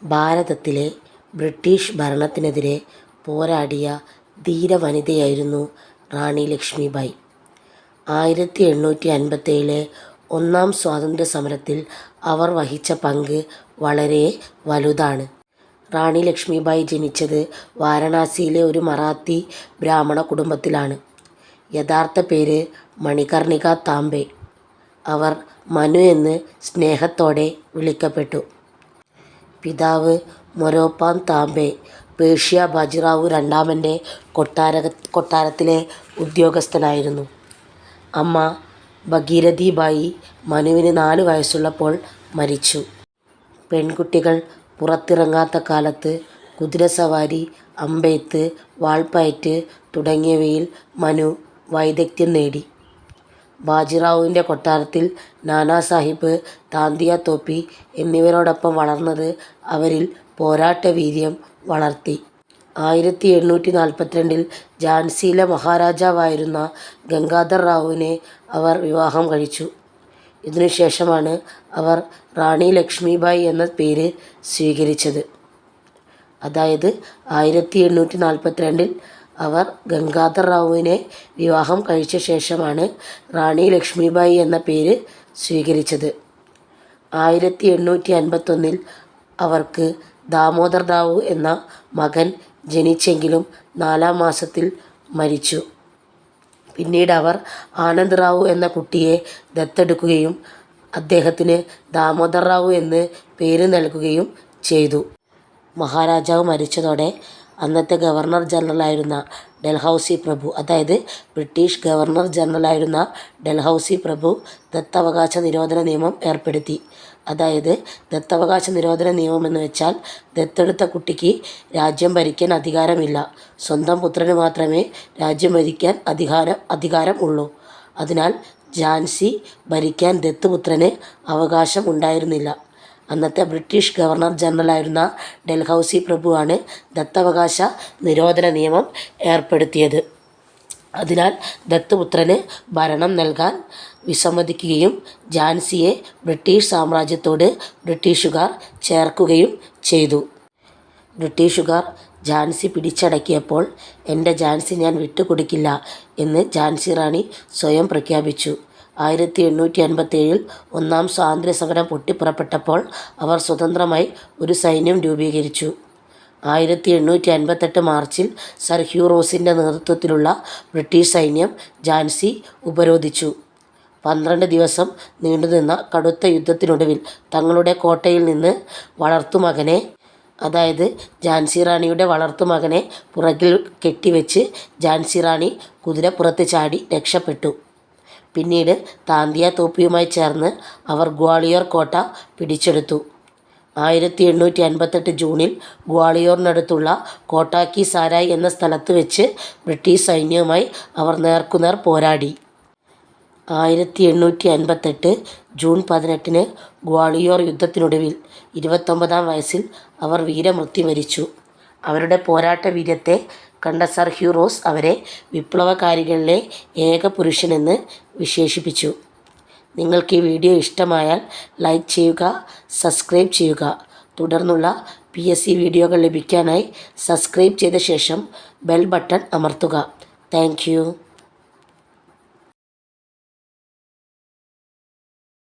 ഭാരതത്തിലെ ബ്രിട്ടീഷ് ഭരണത്തിനെതിരെ പോരാടിയ ധീരവനിതയായിരുന്നു റാണി ലക്ഷ്മിബായി. 1857 ഒന്നാം സ്വാതന്ത്ര്യസമരത്തിൽ അവർ വഹിച്ച പങ്ക് വളരെ വലുതാണ്. റാണി ലക്ഷ്മിബായി ജനിച്ചത് വാരണാസിയിലെ ഒരു മറാത്തി ബ്രാഹ്മണ കുടുംബത്തിലാണ്. യഥാർത്ഥ പേര് മണികർണിക താംബെ. അവർ മനു എന്ന് സ്നേഹത്തോടെ വിളിക്കപ്പെട്ടു. പിതാവ് മൊരോപ്പാൻ താംബെ പേർഷ്യ ബാജിറാവു രണ്ടാമൻ്റെ കൊട്ടാരത്തിലെ ഉദ്യോഗസ്ഥനായിരുന്നു. അമ്മ ഭഗീരഥി ബായി മനുവിന് 4 വയസ്സുള്ളപ്പോൾ മരിച്ചു. പെൺകുട്ടികൾ പുറത്തിറങ്ങാത്ത കാലത്ത് കുതിരസവാരി, അമ്പെയ്ത്ത്, വാൾപ്പയറ്റ് തുടങ്ങിയവയിൽ മനു വൈദഗ്ധ്യം നേടി. ബാജിറാവുവിൻ്റെ കൊട്ടാരത്തിൽ നാനാസാഹിബ്, താന്തിയ തോപ്പി എന്നിവരോടൊപ്പം വളർന്നത് അവരിൽ പോരാട്ടവീര്യം വളർത്തി. 1842 ഝാൻസിയിലെ മഹാരാജാവായിരുന്ന ഗംഗാധർ റാവുവിനെ അവർ വിവാഹം കഴിച്ചു. ഇതിനുശേഷമാണ് അവർ റാണി ലക്ഷ്മിബായി എന്ന പേര് സ്വീകരിച്ചത്. അതായത് 1842 അവർ ഗംഗാധർ റാവുവിനെ വിവാഹം കഴിച്ച ശേഷമാണ് റാണി ലക്ഷ്മിബായി എന്ന പേര് സ്വീകരിച്ചത്. 1851 അവർക്ക് ദാമോദർ റാവു എന്ന മകൻ ജനിച്ചെങ്കിലും 4-ാം മാസത്തിൽ മരിച്ചു. പിന്നീട് അവർ ആനന്ദ് റാവു എന്ന കുട്ടിയെ ദത്തെടുക്കുകയും അദ്ദേഹത്തിന് ദാമോദർ റാവു എന്ന് പേര് നൽകുകയും ചെയ്തു. മഹാരാജാവ് മരിച്ചതോടെ അന്നത്തെ ഗവർണർ ജനറലായിരുന്ന ഡൽഹൗസി പ്രഭു, അതായത് ബ്രിട്ടീഷ് ഗവർണർ ജനറലായിരുന്ന ഡൽഹൗസി പ്രഭു ദത്തവകാശ നിരോധന നിയമം ഏർപ്പെടുത്തി. അതായത് ദത്തവകാശ നിരോധന നിയമം എന്ന് വെച്ചാൽ ദത്തെടുത്ത കുട്ടിക്ക് രാജ്യം ഭരിക്കാൻ അധികാരമില്ല. സ്വന്തം പുത്രന് മാത്രമേ രാജ്യം ഭരിക്കാൻ അധികാരം ഉള്ളൂ. അതിനാൽ ഝാൻസി ഭരിക്കാൻ ദത്തുപുത്രന് അവകാശം ഉണ്ടായിരുന്നില്ല. അന്നത്തെ ബ്രിട്ടീഷ് ഗവർണർ ജനറലായിരുന്ന ഡൽഹൗസി പ്രഭുവാണ് ദത്തവകാശ നിരോധന നിയമം ഏർപ്പെടുത്തിയത്. അതിനാൽ ദത്തുപുത്രന് ഭരണം നൽകാൻ വിസമ്മതിക്കുകയും ഝാൻസിയെ ബ്രിട്ടീഷ് സാമ്രാജ്യത്തോട് ബ്രിട്ടീഷുകാർ ചേർക്കുകയും ചെയ്തു. ബ്രിട്ടീഷുകാർ ഝാൻസി പിടിച്ചടക്കിയപ്പോൾ എൻ്റെ ഝാൻസി ഞാൻ വിട്ടുകൊടുക്കില്ല എന്ന് ഝാൻസി റാണി സ്വയം പ്രഖ്യാപിച്ചു. 1857 ഒന്നാം സ്വാതന്ത്ര്യസമരം പൊട്ടിപ്പുറപ്പെട്ടപ്പോൾ അവർ സ്വതന്ത്രമായി ഒരു സൈന്യം രൂപീകരിച്ചു. 1858 മാർച്ചിൽ സർ ഹ്യൂ റോസിൻ്റെ നേതൃത്വത്തിലുള്ള ബ്രിട്ടീഷ് സൈന്യം ഝാൻസി ഉപരോധിച്ചു. 12 ദിവസം നീണ്ടുനിന്ന കടുത്ത യുദ്ധത്തിനൊടുവിൽ തങ്ങളുടെ കോട്ടയിൽ നിന്ന് വളർത്തുമകനെ, അതായത് ഝാൻസി റാണിയുടെ വളർത്തുമകനെ പുറകിൽ കെട്ടിവെച്ച് ഝാൻസി റാണി കുതിരപ്പുറത്ത് ചാടി രക്ഷപ്പെട്ടു. പിന്നീട് താന്തിയ തോപ്പിയുമായി ചേർന്ന് അവർ ഗ്വാളിയോർ കോട്ട പിടിച്ചെടുത്തു. 1858 ജൂണിൽ ഗ്വാളിയോറിനടുത്തുള്ള കോട്ട കി സാരായ് എന്ന സ്ഥലത്ത് വെച്ച് ബ്രിട്ടീഷ് സൈന്യവുമായി അവർ നേർക്കുനേർ പോരാടി. 1858 ജൂൺ 18 ഗ്വാളിയോർ യുദ്ധത്തിനൊടുവിൽ 29-ാം വയസ്സിൽ അവർ വീരമൃത്യു വരിച്ചു. അവരുടെ പോരാട്ട വീര്യത്തെ കണ്ട സർ ഹ്യൂ റോസ് അവരെ വിപ്ലവകാരികളിലെ ഏക പുരുഷനെന്ന് വിശേഷിപ്പിച്ചു. നിങ്ങൾക്ക് ഈ വീഡിയോ ഇഷ്ടമായാൽ ലൈക്ക് ചെയ്യുക, സബ്സ്ക്രൈബ് ചെയ്യുക. തുടർന്നുള്ള PSC വീഡിയോകൾ ലഭിക്കാനായി സബ്സ്ക്രൈബ് ചെയ്ത ശേഷം ബെൽ ബട്ടൺ അമർത്തുക. Thank you.